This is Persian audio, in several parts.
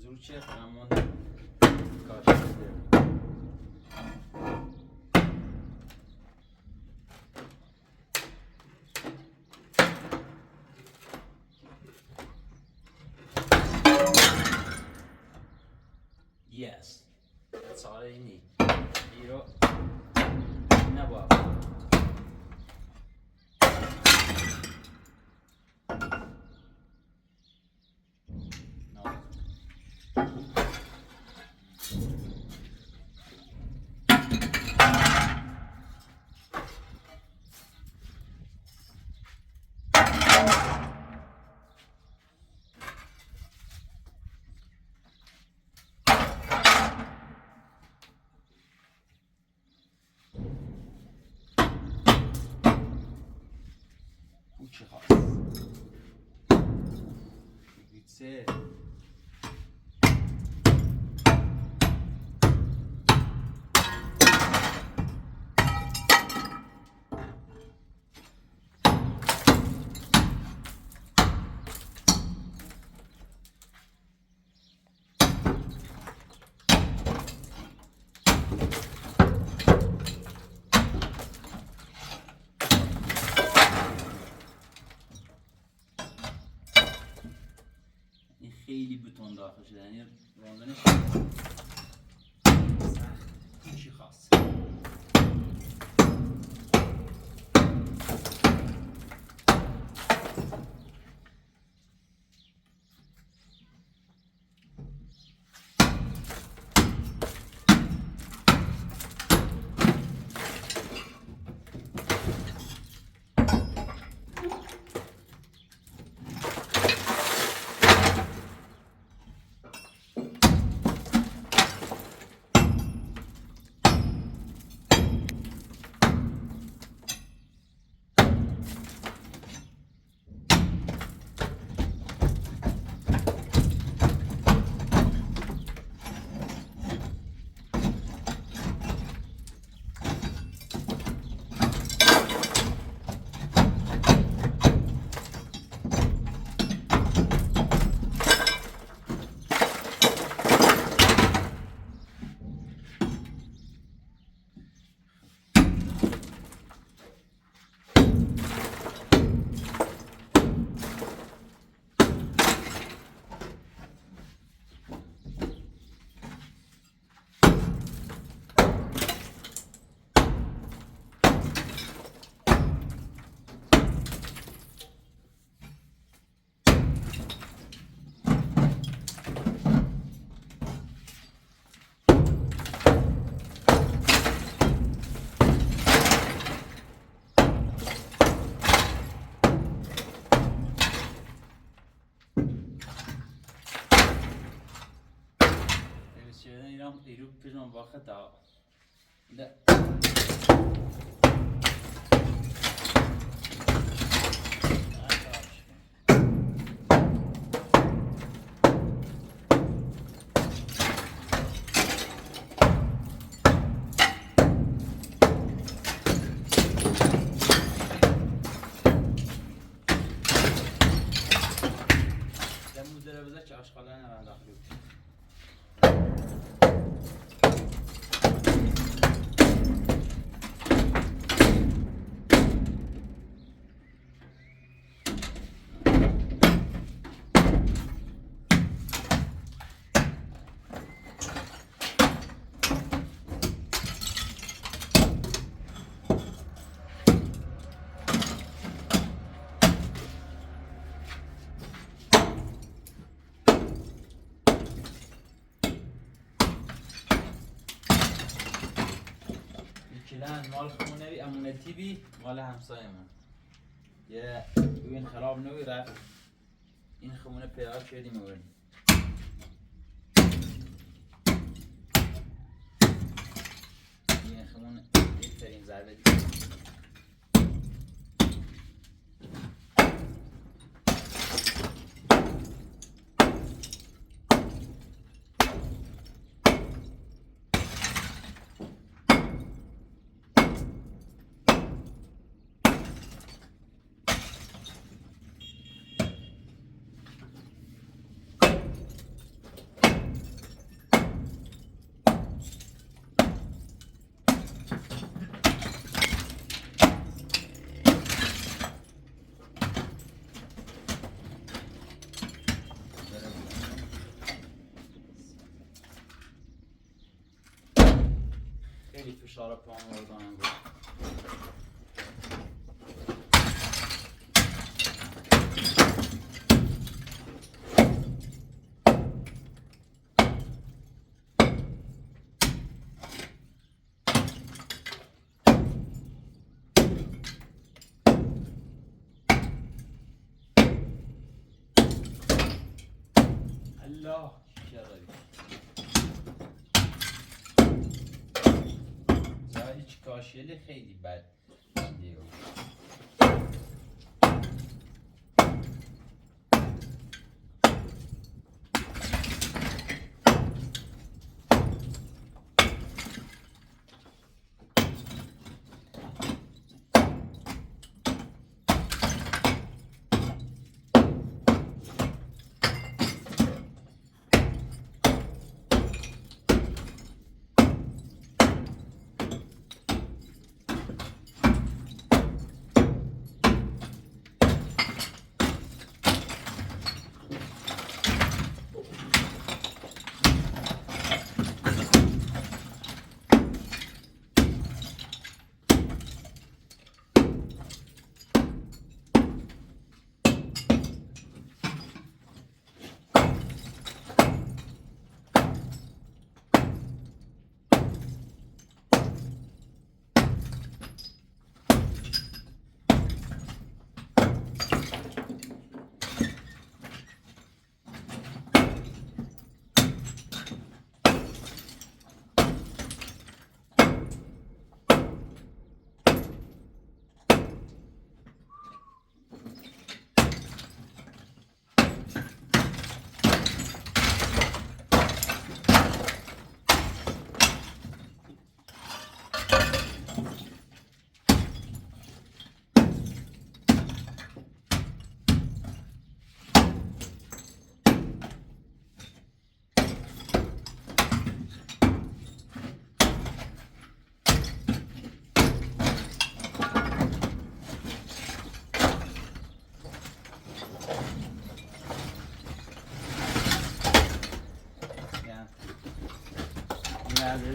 زور چه فرمان کارش بده. Yes, that's all I need. Giro, una guapa. No. چه خواست بیتسه خیلی بتون داخل شده، یعنی راندنش سخت چی خاص. ایرو پیشم واقع تا ده مدل بذار که آشغاله نرم داخلی کلان مال خونه بی امونتی بی مال همسایه من یه این خراب نوی رفت این خمونه پیدا کردیم و بریم این خمونه بهترین ضربه دید خیلی فشار پام آوردن بود. الله شراری هیچ کاشیله خیلی بد دیگه.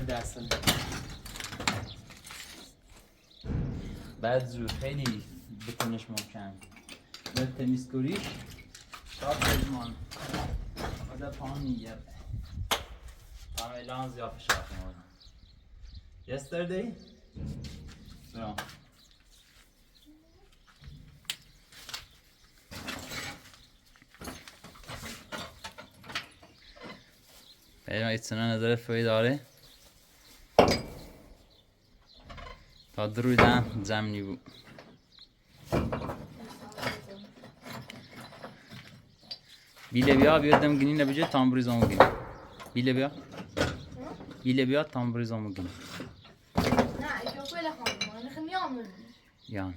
دستم بعد زور خیلی بکنش ممکن به تمیز کنیش شاد بزمان آده پان میگه اعلان زیاد فشار کنم yesterday برام بریم ایتسنا نظر فوی داره تا درودن زمینی بود بیله بیا بیادم گینی نبیجه تامبریزامو گینی بیله بیا تامبریزامو گینی نه ایشو کل خانم من خمیام یان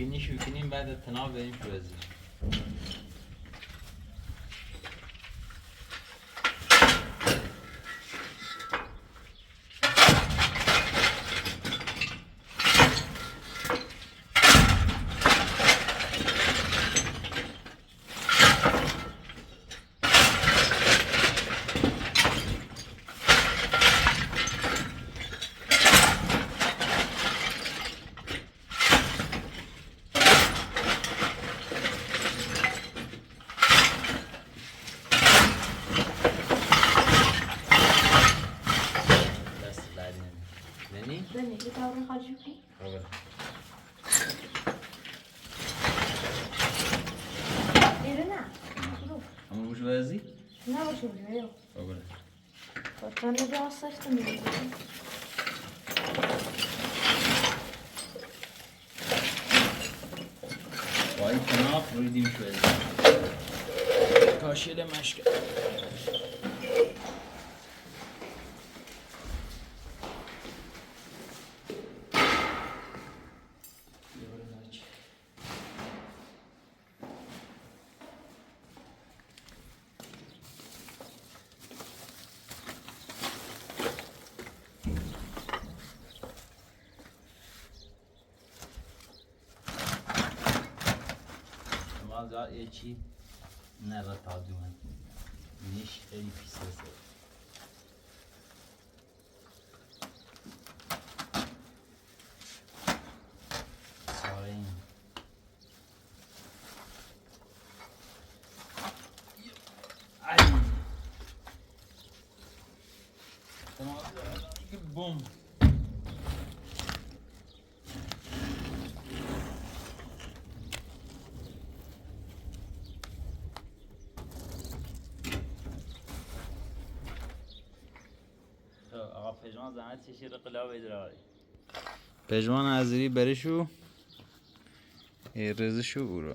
گینیش میکنیم بعد تناب بریم شوزی بني بتاوري خارجوكي إيرنا اما بوش بازی؟ نه باشو بیایو بگره بطن رو بیا سخت میگه وای تناب رویدیم شوزی کاشیل مشکل زیاد یه چی نره تا دوان نیش خیلی پیسه سارین ای بوم آقا پژمان زحمت چشیر قلاب ادراری پژمان ازری برشو رزشو او رو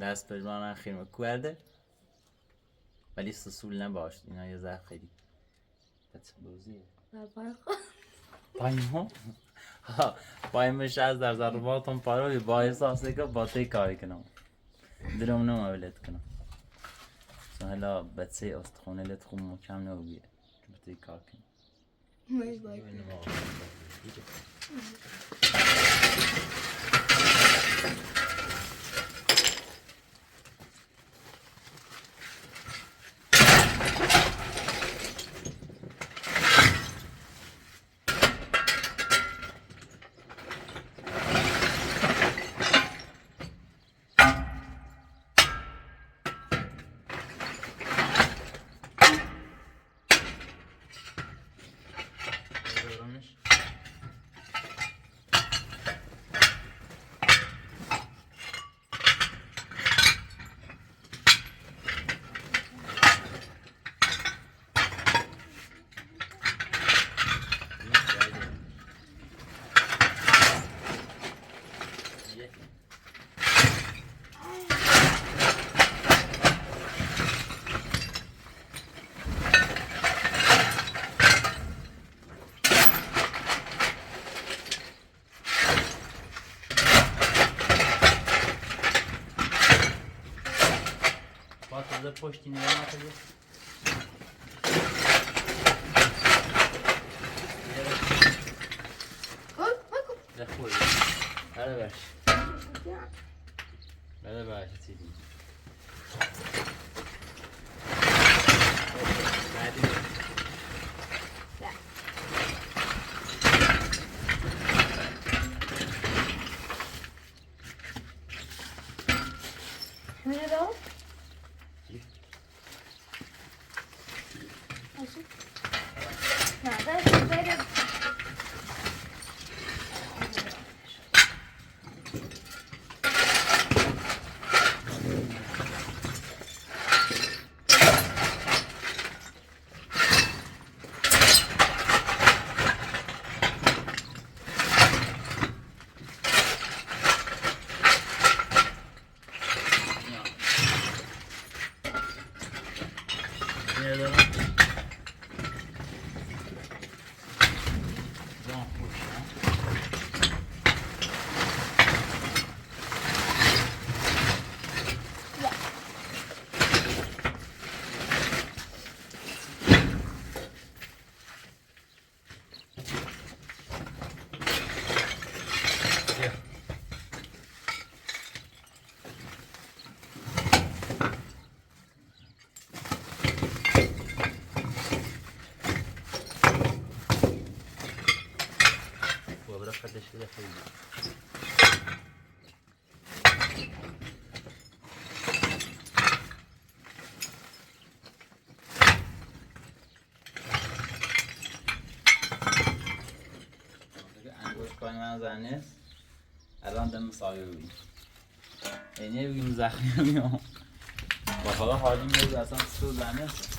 دست پژمان اخیر مکورده ولی سسول نباشد اینا یه ذره خیلی بوزیه پایین ها پایینش از در ضرباتون پاروی با احساسه که با تی کاری کنم درم نمو اولید کنم حالا بچه استخونه لت خوب مکم نبویه با تی کار کنم پشتی نگاه نکنید خوبه بله باش بله باش چیزی بعدی همینه دار؟ نه دست بریم خودش بده خیلی انگوش کنی من زنیست الان دم سایه ببین اینه بگیم زخمی میام با خدا حالیم بگیم اصلا سو زنیست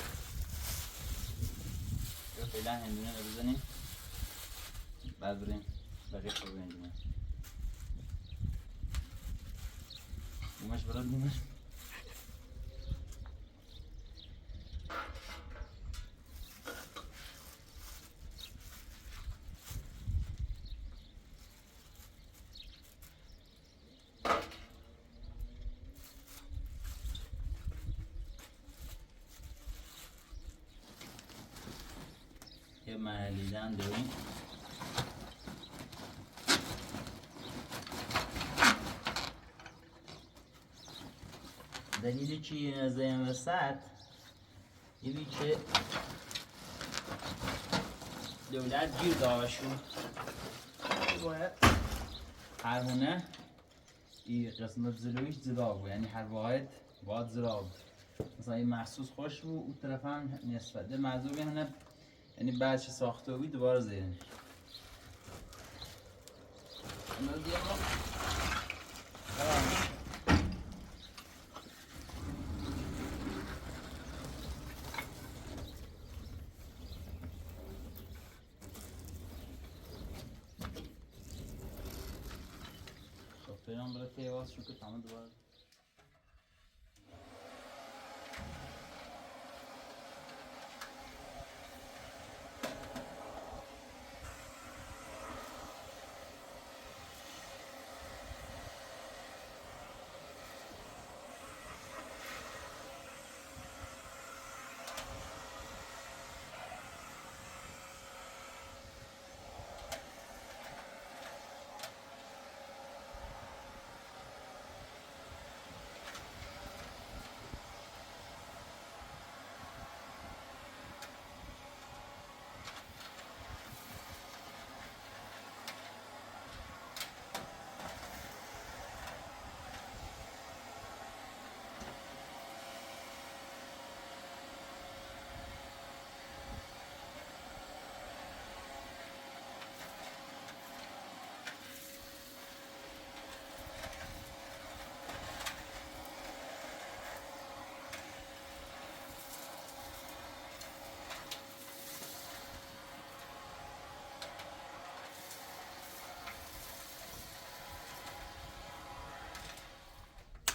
فعلا هندونه رو بزنیم بعد بریم بقیه خوب هندونه نیمش براد نیمش محلیدن داریم. دلیل چی نزدیم وسط یه که دولت گیر داشون باید هر هونه این قسمت زلویش زلا بود، یعنی هر واحد باید زلا بود. مثلا این محسوس خوش بود اون طرف هم نسبت ده موضوعی هنه، یعنی بعد چه ساخته بود دوباره زیرنش خب فیلم برای تیواز شو که تمام دوباره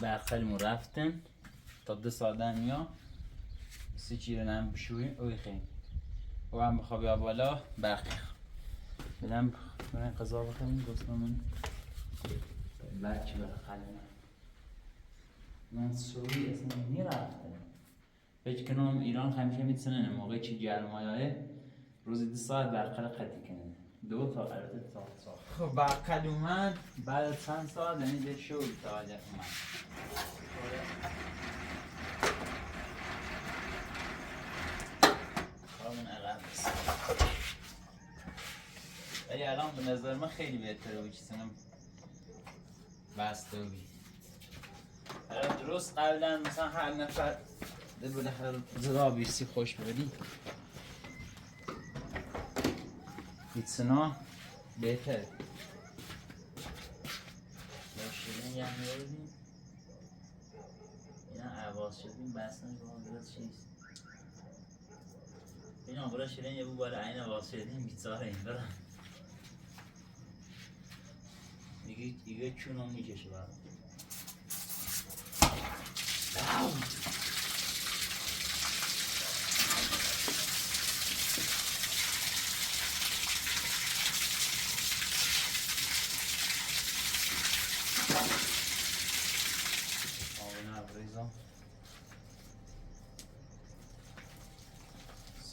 برقلیمون رفتن تا 2 ساعت دنیا سی چیره نم بشویم اوی خیلی و هم بخواب یا بالا برقی بدم من قضا بخوریم گفتم من بچه برقلیمون من سوری اصلا نرفتم فکر کنم ایران همیشه میتونن موقعی چی گرمایه روزی 2 ساعت برقل قطعی کنن 2 تا البته 4 ساعت. خب برقل اومد بعد چند ساعت یعنی ده شد تا اومد کارمون عقب است ولی الان به نظر من خیلی بهتره بود چیزنم بسته بی درست قبلا مثلا هر نفر ده بالاخره زدا بیرسی خوش ببینی بیتسنا بهتره یا شیرین یه میردیم اینا عواز شدیم بستن که آن چیست این آقا شیرین یه بود بالا این عواز شدیم بیتساره این برم دیگه چونم میکشه برم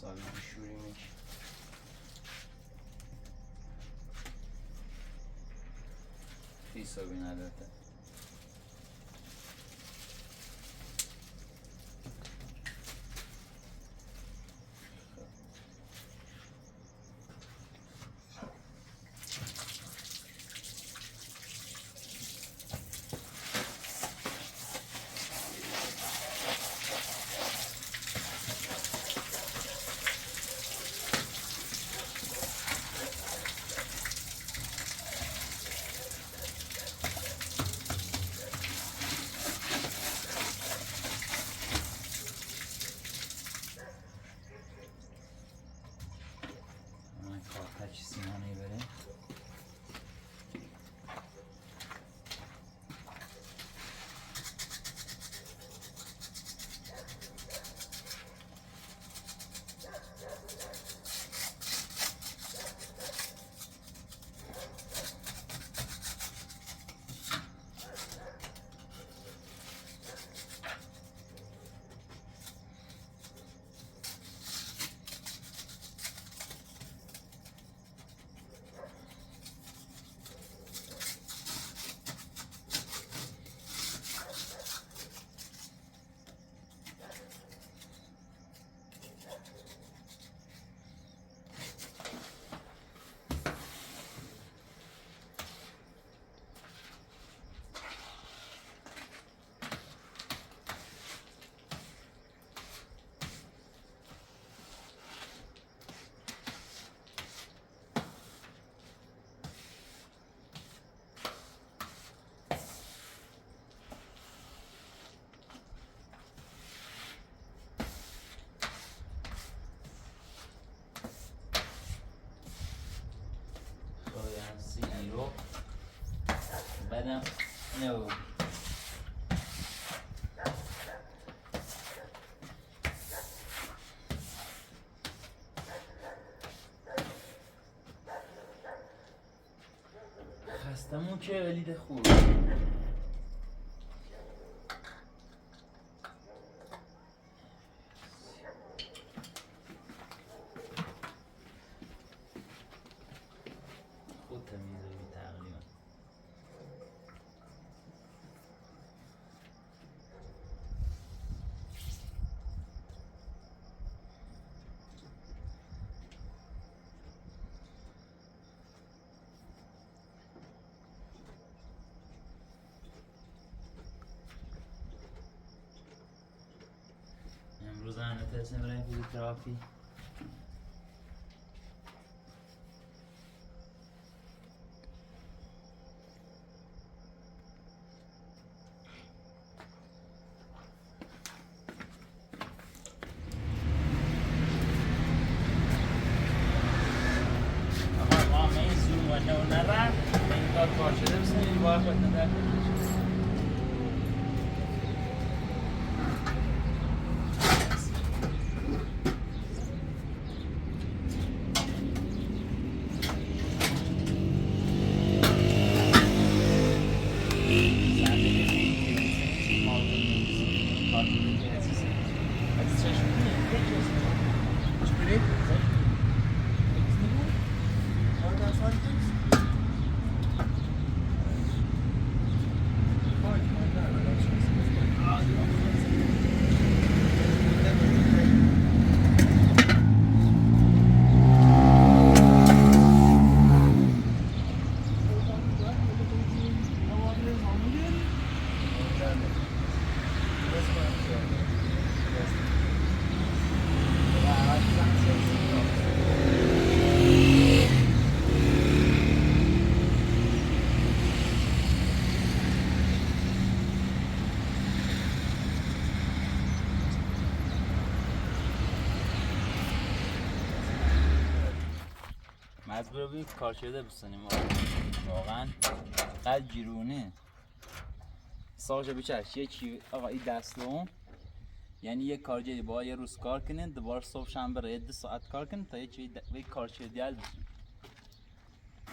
سالی شوری میشه حسابی نداره بعدم نو خستمون که ولید خوب خود تمیزی تقریبا امروز هم نترسیم برای فیزیوتراپی آقا ما این زوم و نو نرم این کار کار شده بسنیم باید خود ندر مجبور بودیم کار شده بسنیم واقعا قد جیرونه ساجه بچش یه چی آقا این دستلون یعنی یه کارجری با یه روز کار کنین دوباره صبح شنبه بره 2 ساعت کار کنین تا یه چی به کار شده دیال بسن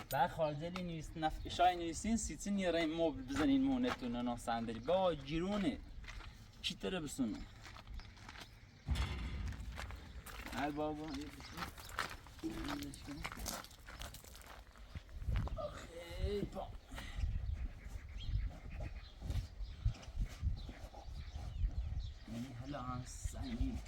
بعد خارجلی نیست شای نیستین سیتین یه رای موبل بزنین مونتون نه صندلی با جیرونه چی تره بسنم هر بابا آخی پا یعنی حالا سنگین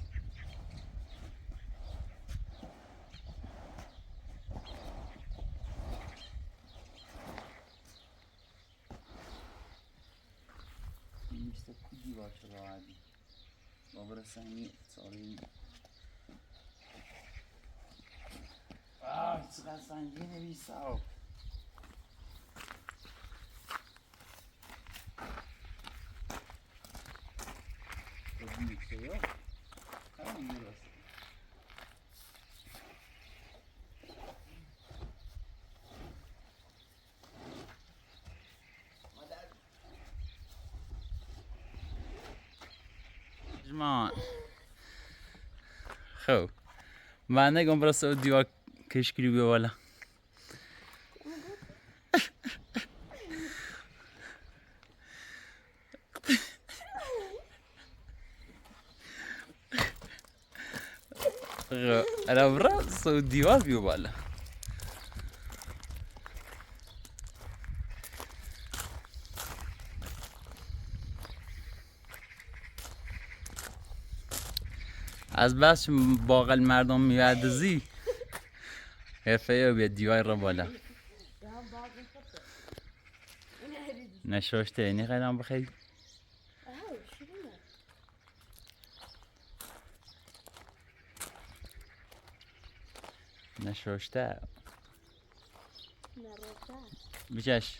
این میسته کودی باشه راحتی بابر سنگین سالی چقدر سنگینه بیساو بیکته یا همین درست جمان خب من نگم برای سو دیوار کشکری بیا بالا انا برا سو دیوار بیا بالا از بس باقل مردم میادزی حرفه یا بیا دیوار را بالا نشوشته اینی خیلی بخیر نشوشته بچش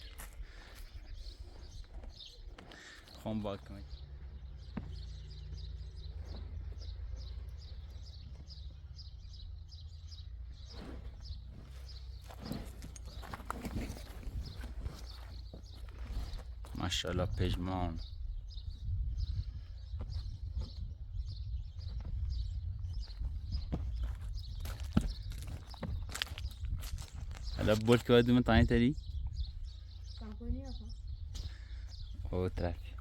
خون باک کنید ماشاءالله پژمان. حالا بول که باید من تانی تری؟ صابونی آقا. او طرف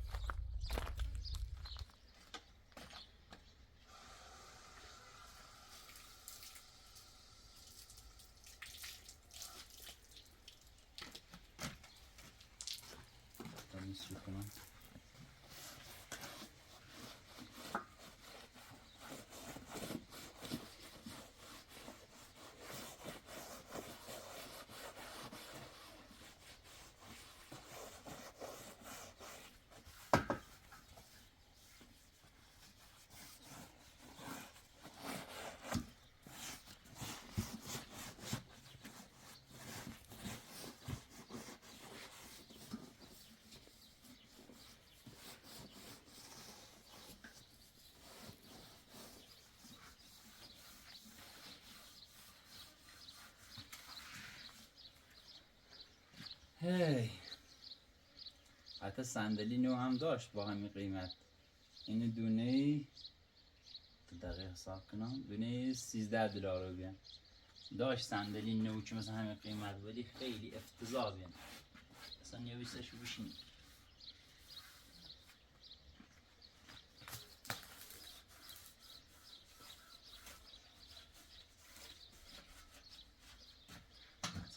هی حتی صندلی نو هم داشت با همین قیمت. این دونه ای تو دقیق حساب کنم دونه $13 رو بیان داشت صندلی نو که مثلا همین قیمت ولی خیلی افتضاح بیان اصلا نویسش رو بشین.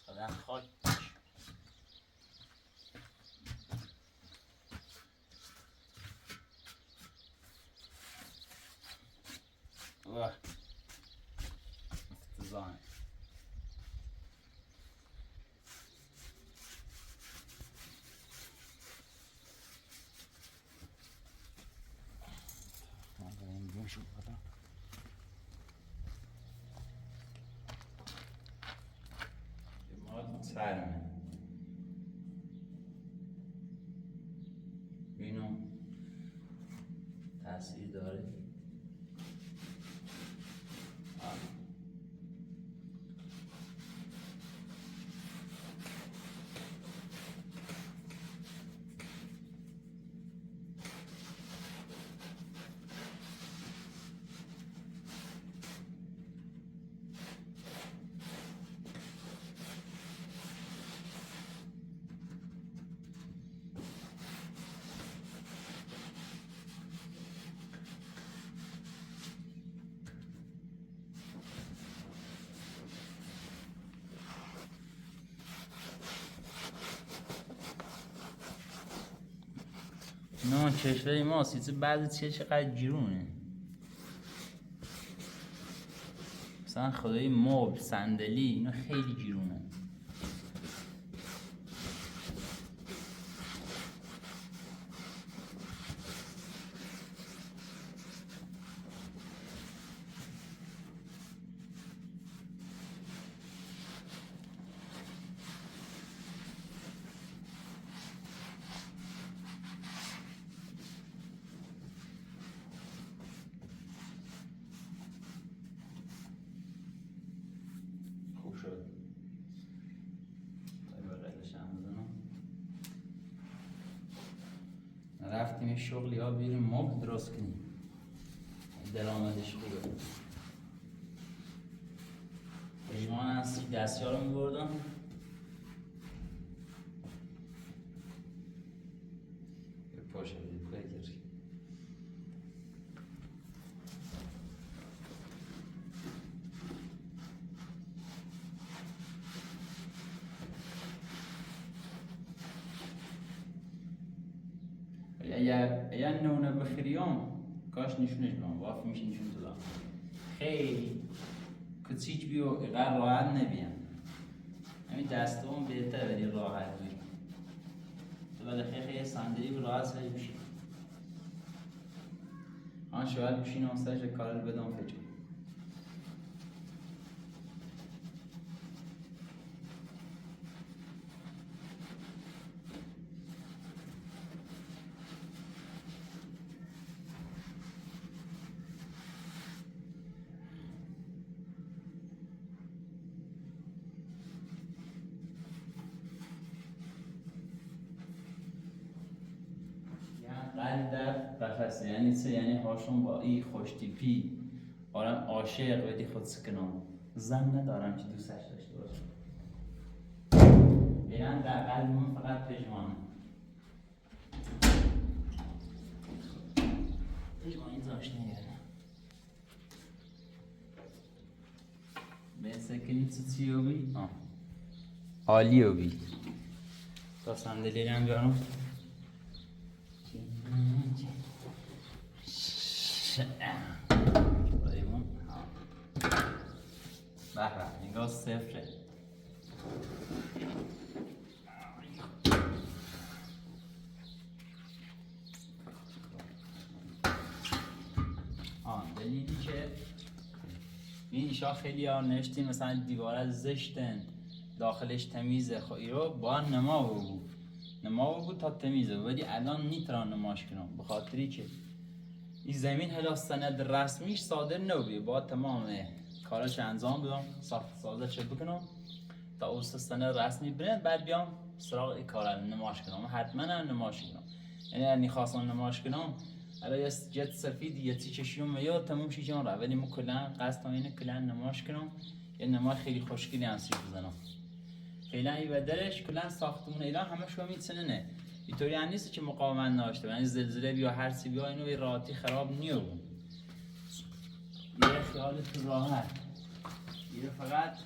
خدا خاک واه افتضاح. سرمه اینو تاثیر داره. نه کشوری ما سیزه بعضی چیه چقدر جیرونه مثلا خدای مبل صندلی اینا خیلی جیرونه. خوب شد. رفتیم یه شغلی ها بیریم مبل درست کنیم درآمدش خوبه. پژمان هستی دستیار رو میبردم یه پاشه بید بگیر اگر نونه بخیریام کاش نشونش کنم وافی میشه نشون تو دام خیلی کچیک بیو اقدر راحت نبیم همین دستمون بهتر ولی راحت بیم تو ولی خیلی صندلی به راحت سری بشیم آن شاید بشین و سرش کار رو بدم فکر بغل در قفسه یعنی چه؟ یعنی هاشون با ای خوش تیپی آرام عاشق بدی خود سکنم زن ندارم که دوستش داشته باشم بیرن در قلبم فقط پژمانه پژمانی داشت نگرم به سکنی چی بی؟ عالی بی تا صندلی هم بیارم بحرم نگاه صفره دلیلی که این ایشا خیلی ها نشتیم مثلا دیواره زشتن داخلش تمیزه خب ایرو با نما بود تا تمیزه ولی الان نیتران نماش کنم بخاطری که این زمین هلا سند رسمیش صادر نبوده با تمام کاراش انجام بدم سازه چه بکنم تا اوست سند رسمی برن بعد بیام سراغ این کارا نماش کنم حتما هم نماش کنم یعنی خواستم نماش کنم الان یه جت سفید یه تی چشیوم یا تموم شی جان را ولی مو کلا قصد اینه کلا نماش کنم یه نمای خیلی خوشگلی انسیش بزنم فعلا این بدرش کلا ساختمون ایران همه شو میتونه اینطوری هم نیست که مقاومت داشته یعنی زلزله بیا هر چی بیا اینو به راحتی خراب نیوم یه خیالت راحت یه فقط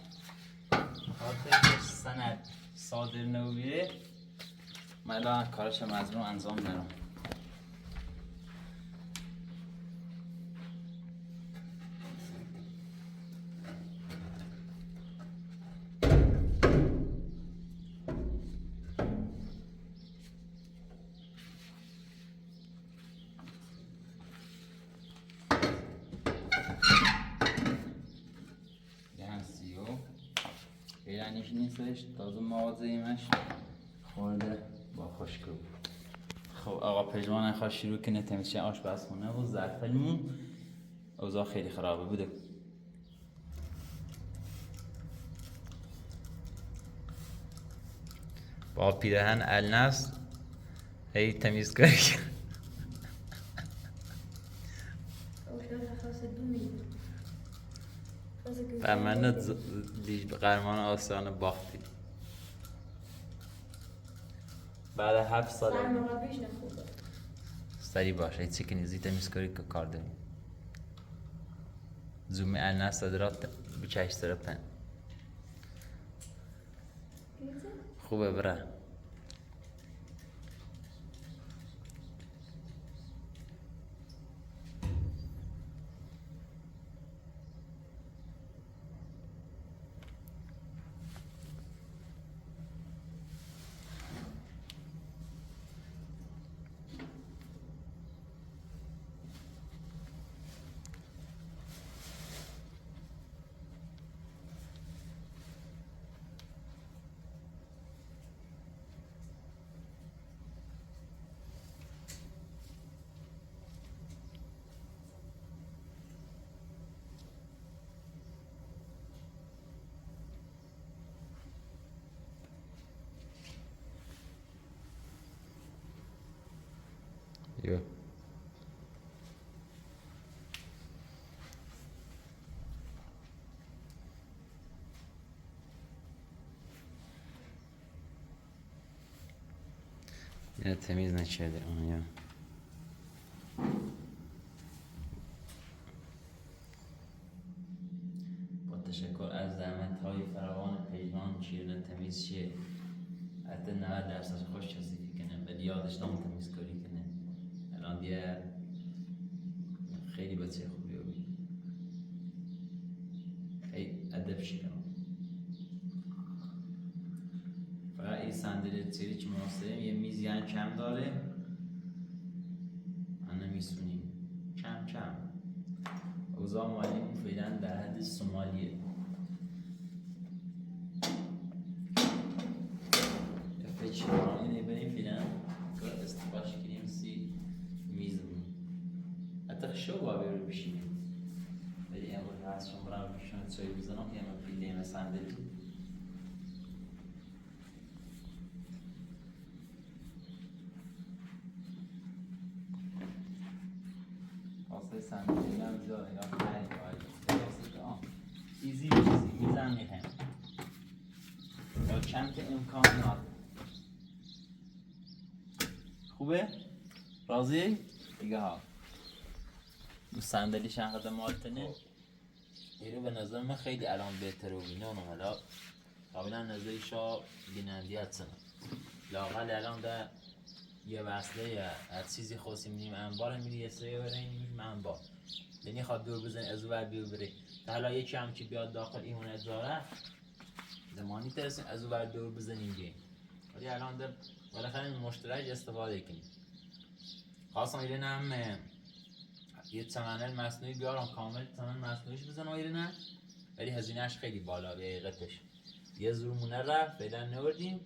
خاطر سند صادر نبوده من الان کارش مظلوم انجام ندارم یعنیش نیستش تازه مواضعیمش خورده با خشکو خب آقا پژمان خواهد شروع کنه تمیزشن آشپزخونه و ظرفمون اوضاع خیلی خرابه بوده با پیرهن الناس هی تمیز کاری من قهرمان آسیان باختی بعد 7 سال سری باشه هیچی که نیزی تمیز کاری که کار داریم زومی الناس صدرات بچهش سرپن خوبه بره Yo. Yine temiz neçedir onu ya. با تشکر از زحمت‌های فراوان پیجان چیرن تمیز شه حتی 90% خوش تصیفی کنه ولی یادش دام تمیز کاری کنه الان دیگه خیلی بچه خوبی رو بید خیلی ادب شکنم فقط این صندلی سری که مناسبه یه میزی هم کم داره من نمیسونیم کم اوضاع مالیمون فعلا در حد سومالیه فکر کنم بریم فعلا کار استفاش کنیم سی میزمون حتی شو بابی رو بشینیم ولی امروز هست شما برام بشونم چایی بزنم که امروز پیلیم صندلی به صندلی هم زیاد یا خیلی باید ایزی بیزی میزن میخیم یا کم که امکانات خوبه؟ راضی؟ دیگه ها اون صندلیش هم خدماتنه یه به نظر من خیلی الان بهتره و بینه اونم حالا قابلا نظریشا بینندیت سنه لاغل الان ده یه وصله یه از چیزی خواستی میدیم انبار میری یه سریع بره این انبار یعنی خواد دور بزنی از او بر بیو بره تا حالا یکی هم که بیاد داخل ایمونت داره زمانی ترسیم از او بر دور بزنیم گیم ولی الان ده بالاخره مشترک استفاده کنیم خواستم ایرین هم یه چمنل مصنوعی بیارم کامل چمنل مصنوعیش بزنم ایرین ولی هزینهش خیلی بالا به حقیقتش یه زورمونه رفت فعلا نوردیم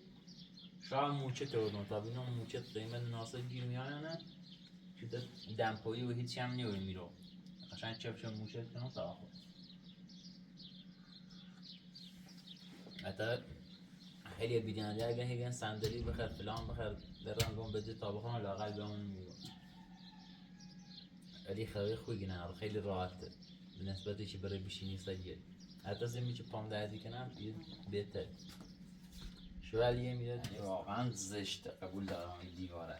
شاید موچه تردم تا بینم موچه قیمت مناسب گیر میانه چون دمپایی و هیچی هم نیوری میرو قشنگ چپ موچه کنم تا خود حتی خیلی بیدیننده اگه هیگن صندلی بخیر فلان بخیر درن گم بده تا بخوام لاغل بیامون میرو ولی خیلی خوبی نه خیلی راحته به نسبت چی برای بشینی سگیر حتی زمین که پام دردی کنم بهتر شوالیه میاد واقعا زشته قبول دارم این دیواره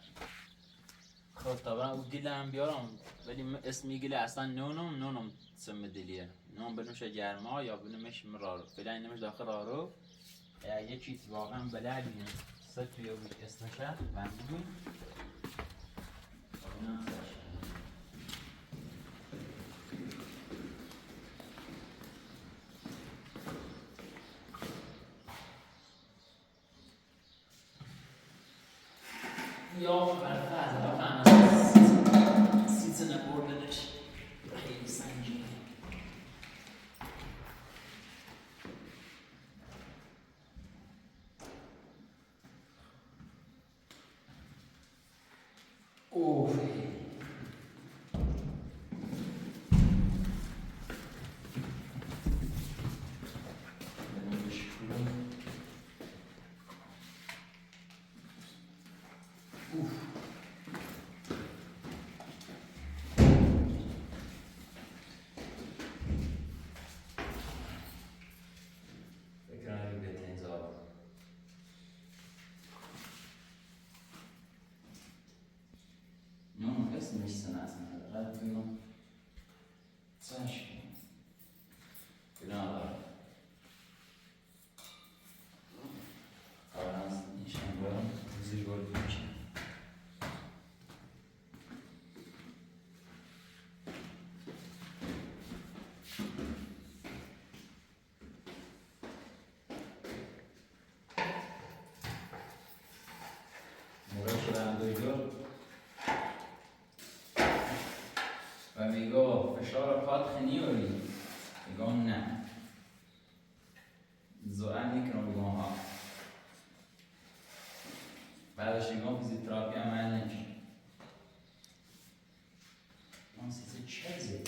خب طبعا اون گله هم بیارم ولی اسمی گله اصلا نونم سم دلیه نون بنوش گرما یا بنوش مرارو فعلا نمش داخل رارو یه چیز واقعا بلدیم ست یا بود اسمشه بندیم یا برفرد سیزن بردنش خیلی سنگینه اوه میشتن اصلا قد بینم سنش بینم قبل از نیشن برم زیر گل بمیشن مورد شدن دویدو و میگو فشار پاد خنیوری میگو نه زوره میکنم میگو ها بعدش میگو فیزیوتراپی عمل نمیشه من سیزه چیزی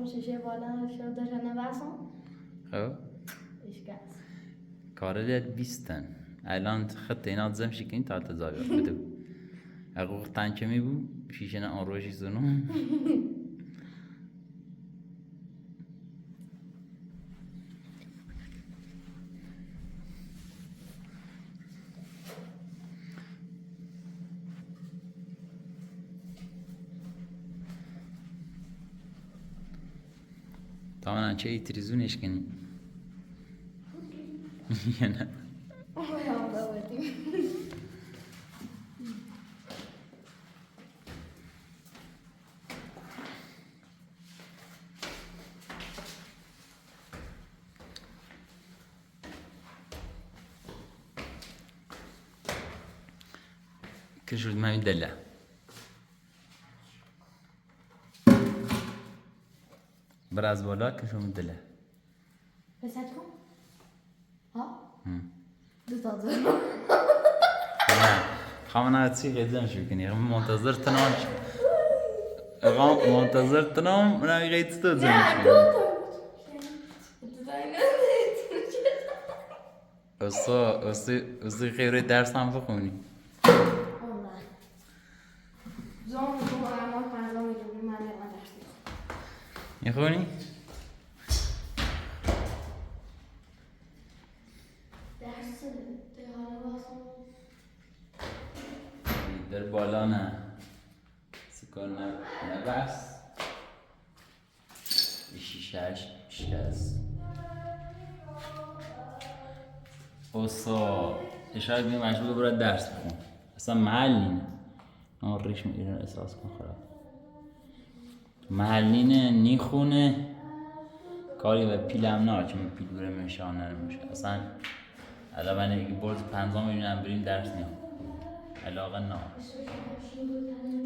شیشه بالا شد داشتن نبستم خب اشکاس کارلیت بیستن الان خط اینات زمشی کنی تا تزاویت بدو اگه تانچه می بو شیشه نه آن روشی زنو طبعا چه تلویزیونش کنی یا نه كل شو ما يدلع بر از بالا کشم دله بس هتكون ها هم. دو تا دو نه خواهم نهاتی قیدم شو کنی منتظر تنام منتظر تنام من قید تو زن نه شو دو تا دو تا اینه اصلا خیلی درس هم بخونی والله زون تو اما فردا میدونی من نما درس میخونی؟ درس ده حالا واسه در بالا نه سکار نبست شیشش شکست اصلا شاید بیم مجبور برای درس بخون اصلا محل نینه آن ریشم ایران احساس کن خراب محل نینه نیخونه کاری به پیلم نه چون پیل بره منشانه نمیشه اصلا الان من اگه برد 5 میلیونم بریم درس نیام علاقه نه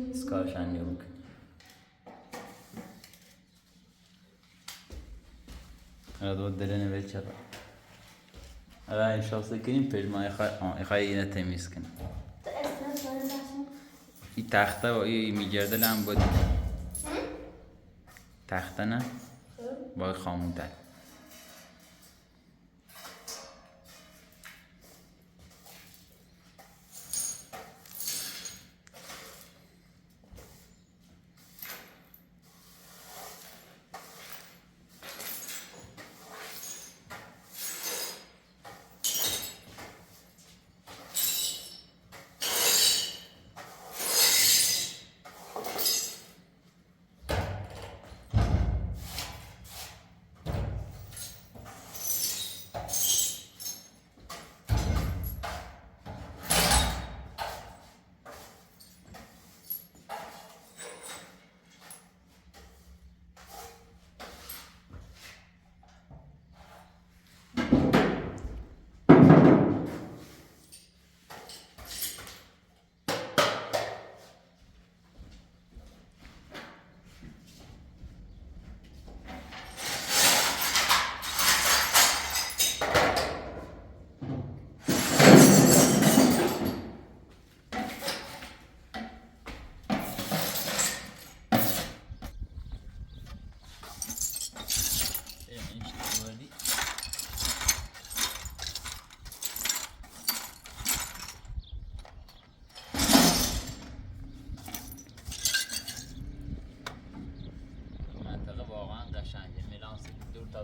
اسکارش هم نیو بکن دو دل نویل چرا الان احساس کنیم پیش ما ایخواه اینه تمیز کنیم تو استرس داره درسون این تخته و این میگرده هم بود تخته نه با خامون تر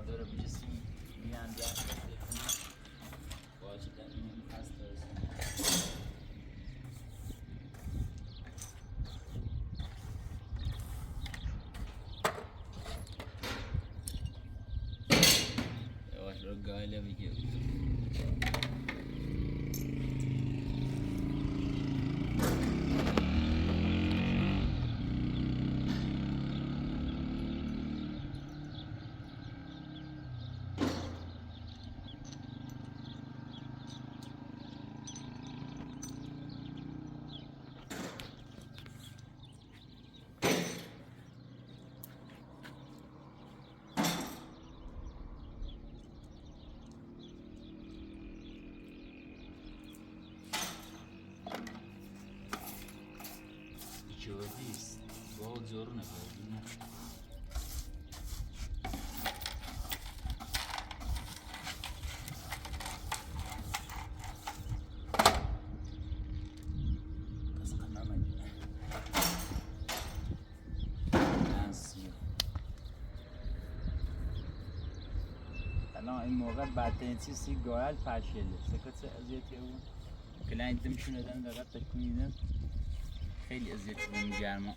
دور بجسم میان جاش واجد این هست یواش رو گایله بگیر جودیست با زور نگردونه بس قنام الان این موقع بدترین چیزی گوهل پشیله سکت ازیتی اون کلاین دمشون دادن دقیق تکونیدن خیلی ازیتی اون گرما